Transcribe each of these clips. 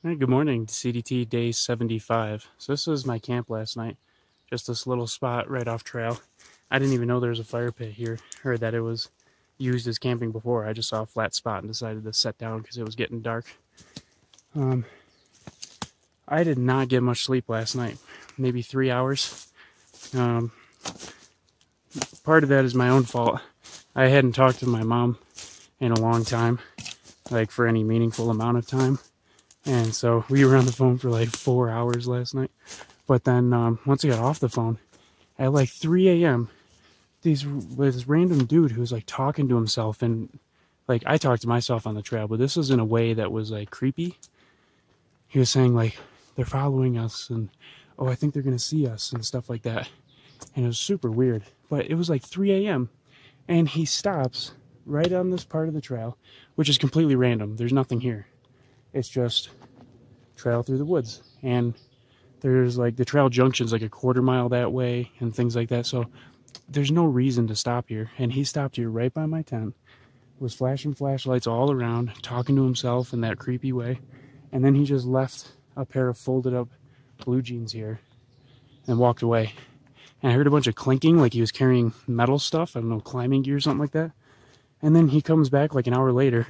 Hey, good morning, CDT day 75. So this was my camp last night. Just this little spot right off trail. I didn't even know there was a fire pit here, or that it was used as camping before. I just saw a flat spot and decided to set down because it was getting dark. I did not get much sleep last night, maybe 3 hours. Part of that is my own fault. I hadn't talked to my mom in a long time, like for any meaningful amount of time. And so we were on the phone for like 4 hours last night. But then once I got off the phone, at like 3 a.m., this random dude who was like talking to himself. And like I talked to myself on the trail, but this was in a way that was like creepy. He was saying like, they're following us and, oh, I think they're going to see us and stuff like that. And it was super weird. But it was like 3 a.m. and he stops right on this part of the trail, which is completely random. There's nothing here. It's just trail through the woods, and there's like the trail junction's like a quarter mile that way and things like that, so there's no reason to stop here. And he stopped here right by my tent, was flashing flashlights all around, talking to himself in that creepy way, and then he just left a pair of folded up blue jeans here and walked away. And I heard a bunch of clinking, like he was carrying metal stuff, I don't know, climbing gear or something like that. And then he comes back like an hour later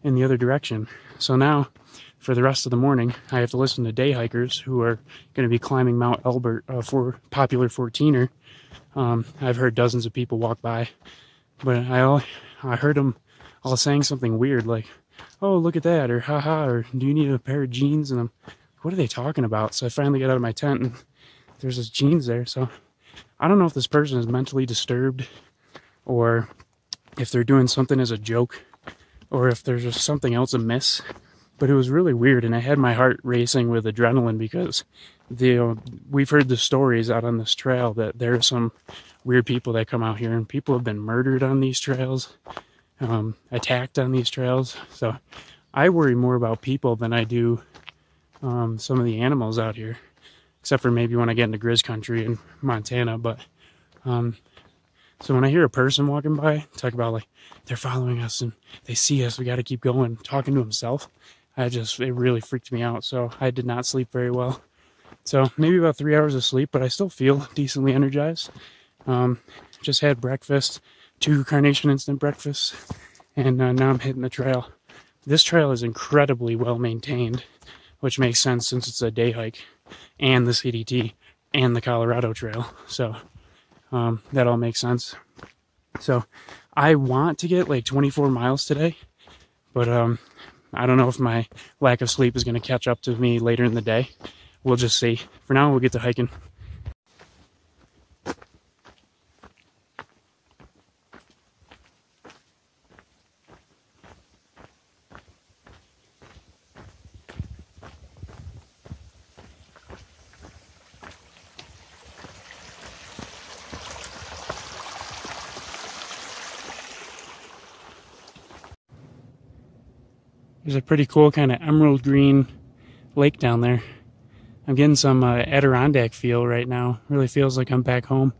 in the other direction. So now, for the rest of the morning, I have to listen to day hikers who are going to be climbing Mount Elbert, for popular 14er. I've heard dozens of people walk by, but I heard them all saying something weird like, "Oh, look at that," or "Haha," or "Do you need a pair of jeans?" And I'm, what are they talking about? So I finally got out of my tent, and there's this jeans there. So I don't know if this person is mentally disturbed, or if they're doing something as a joke, or if there's just something else amiss. But it was really weird, and I had my heart racing with adrenaline because we've heard the stories out on this trail that there are some weird people that come out here, and people have been murdered on these trails, attacked on these trails. So I worry more about people than I do some of the animals out here, except for maybe when I get into Grizz country in Montana. But so when I hear a person walking by talk about like they're following us and they see us, we got to keep going, talking to himself, it really freaked me out. So I did not sleep very well. So maybe about 3 hours of sleep, but I still feel decently energized. Just had breakfast, 2 Carnation Instant breakfasts, and now I'm hitting the trail. This trail is incredibly well maintained, which makes sense since it's a day hike, and the CDT, and the Colorado Trail. So that all makes sense. So I want to get like 24 miles today, but I don't know if my lack of sleep is going to catch up to me later in the day. We'll just see. For now, we'll get to hiking. There's a pretty cool kind of emerald green lake down there. I'm getting some Adirondack feel right now. Really feels like I'm back home.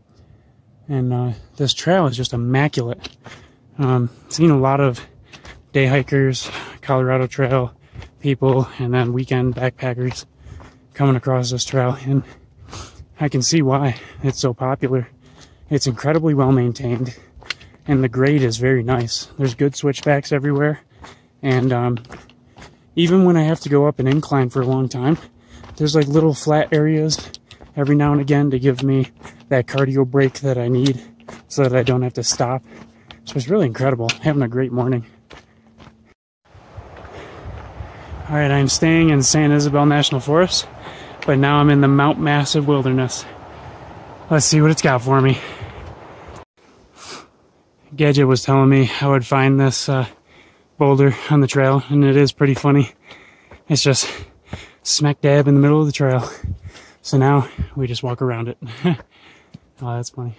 And this trail is just immaculate. Seen a lot of day hikers, Colorado Trail people, and then weekend backpackers coming across this trail. And I can see why it's so popular. It's incredibly well maintained, and the grade is very nice. There's good switchbacks everywhere. And even when I have to go up an incline for a long time, there's like little flat areas every now and again to give me that cardio break that I need so that I don't have to stop. So it's really incredible. Having a great morning. Alright, I'm staying in San Isabel National Forest, but now I'm in the Mount Massive Wilderness. Let's see what it's got for me. Gadget was telling me I would find this boulder on the trail, and it is pretty funny. It's just smack dab in the middle of the trail. So now we just walk around it. Oh, that's funny.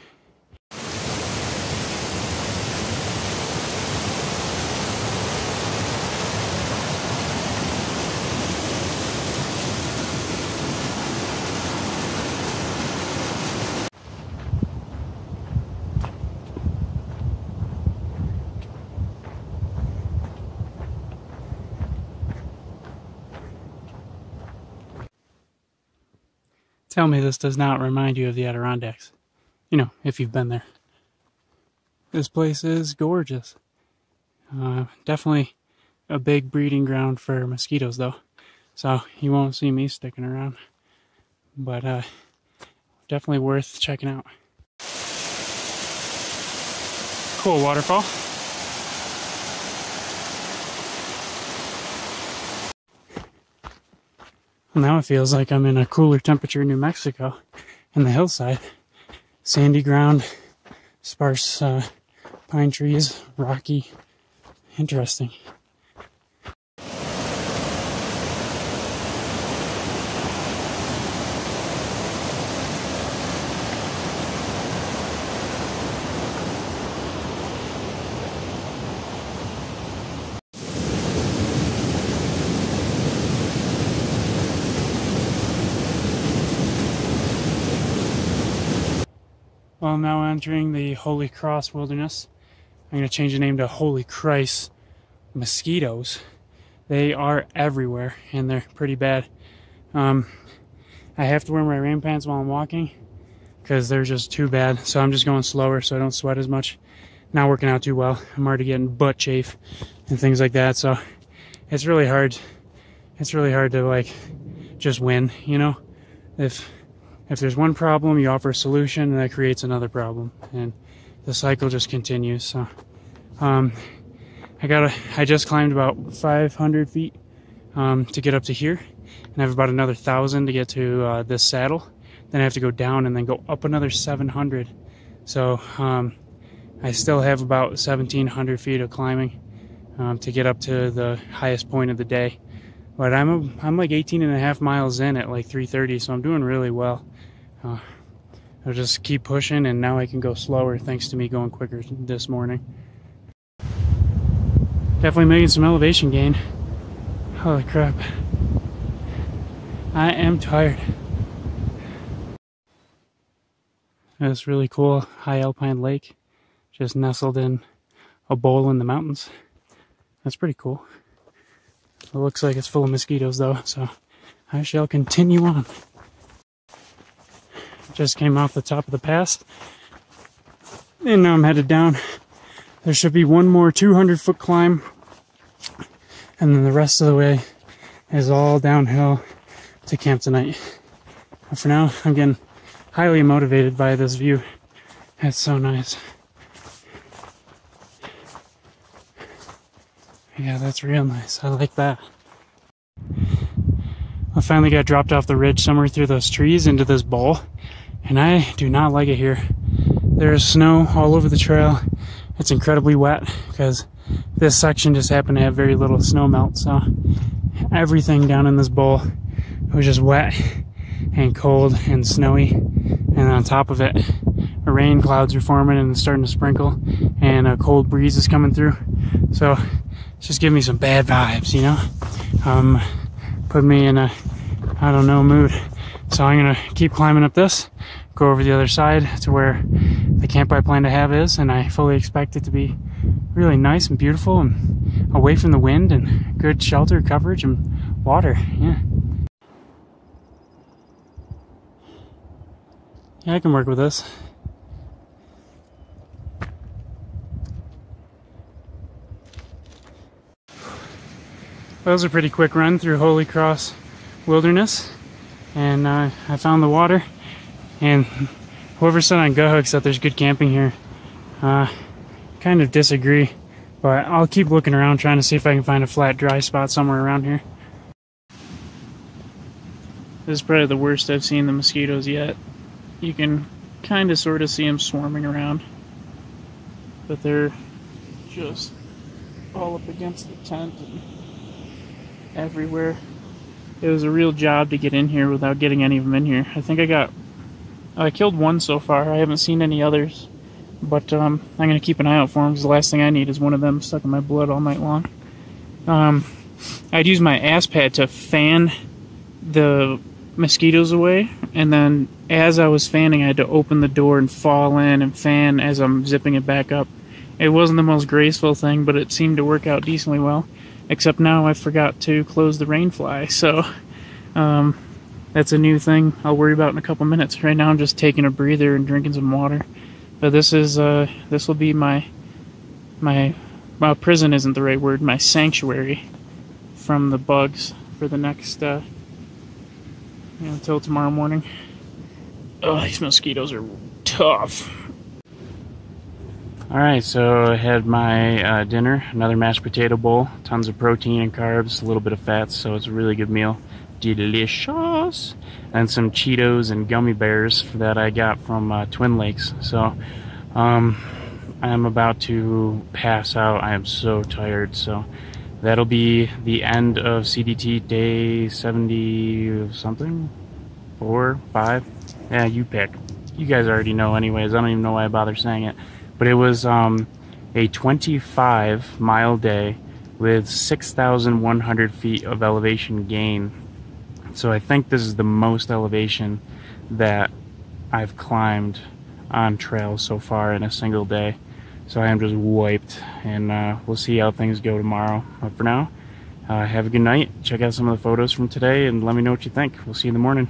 Tell me this does not remind you of the Adirondacks. You know, if you've been there. This place is gorgeous. Definitely a big breeding ground for mosquitoes, though. So you won't see me sticking around. But definitely worth checking out. Cool waterfall. Well, now it feels like I'm in a cooler temperature New Mexico in the hillside. Sandy ground, sparse pine trees, rocky. Interesting. Well, I'm now entering the Holy Cross Wilderness. I'm going to change the name to Holy Christ Mosquitoes. They are everywhere, and they're pretty bad. I have to wear my rain pants while I'm walking because they're just too bad. So I'm just going slower so I don't sweat as much. Not working out too well. I'm already getting butt chafe and things like that. So it's really hard. It's really hard to like just win, you know? If there's one problem, you offer a solution, and that creates another problem, and the cycle just continues. So, I just climbed about 500 feet to get up to here, and I have about another 1,000 to get to this saddle. Then I have to go down and then go up another 700. So I still have about 1,700 feet of climbing to get up to the highest point of the day. But I'm like 18.5 miles in at like 3:30, so I'm doing really well. I'll just keep pushing, and now I can go slower thanks to me going quicker this morning. Definitely making some elevation gain. Holy crap. I am tired. This really cool high alpine lake just nestled in a bowl in the mountains. That's pretty cool. It looks like it's full of mosquitoes though, so I shall continue on. Just came off the top of the pass, and now I'm headed down. There should be one more 200-foot climb, and then the rest of the way is all downhill to camp tonight. But for now, I'm getting highly motivated by this view. It's so nice. Yeah, that's real nice. I like that. I finally got dropped off the ridge somewhere through those trees into this bowl, and I do not like it here. There's snow all over the trail. It's incredibly wet because this section just happened to have very little snow melt, so everything down in this bowl was just wet and cold and snowy, and on top of it, rain clouds are forming and it's starting to sprinkle, and a cold breeze is coming through. So it's just giving me some bad vibes, you know? Put me in a, I don't know, mood. So I'm gonna keep climbing up this, go over the other side to where the camp I plan to have is, and I fully expect it to be really nice and beautiful and away from the wind and good shelter coverage and water. Yeah, I can work with this. That was a pretty quick run through Holy Cross Wilderness, and I found the water, and whoever said on GoHooks that there's good camping here, kind of disagree, but I'll keep looking around trying to see if I can find a flat dry spot somewhere around here. This is probably the worst I've seen the mosquitoes yet. You can kind of sort of see them swarming around, but they're just all up against the tent and everywhere. It was a real job to get in here without getting any of them in here. I think I killed one so far. I haven't seen any others, but I'm going to keep an eye out for them because the last thing I need is one of them stuck in my blood all night long. I'd use my ass pad to fan the mosquitoes away, and then as I was fanning I had to open the door and fall in and fan as I'm zipping it back up. It wasn't the most graceful thing, but it seemed to work out decently well. Except now I forgot to close the rain fly, so That's a new thing I'll worry about in a couple minutes. Right now I'm just taking a breather and drinking some water. But this will be my well, prison isn't the right word, my sanctuary from the bugs for the next until tomorrow morning. Oh, these mosquitoes are tough. Alright, so I had my dinner, another mashed potato bowl, tons of protein and carbs, a little bit of fats, so it's a really good meal. Delicious! And some Cheetos and gummy bears that I got from Twin Lakes. So, I'm about to pass out. I am so tired, so that'll be the end of CDT day 70 something? 4, 5? Yeah, you pick. You guys already know anyways. I don't even know why I bother saying it. But it was a 25-mile day with 6,100 feet of elevation gain. So I think this is the most elevation that I've climbed on trails so far in a single day. So I am just wiped, and we'll see how things go tomorrow. But for now, have a good night. Check out some of the photos from today and let me know what you think. We'll see you in the morning.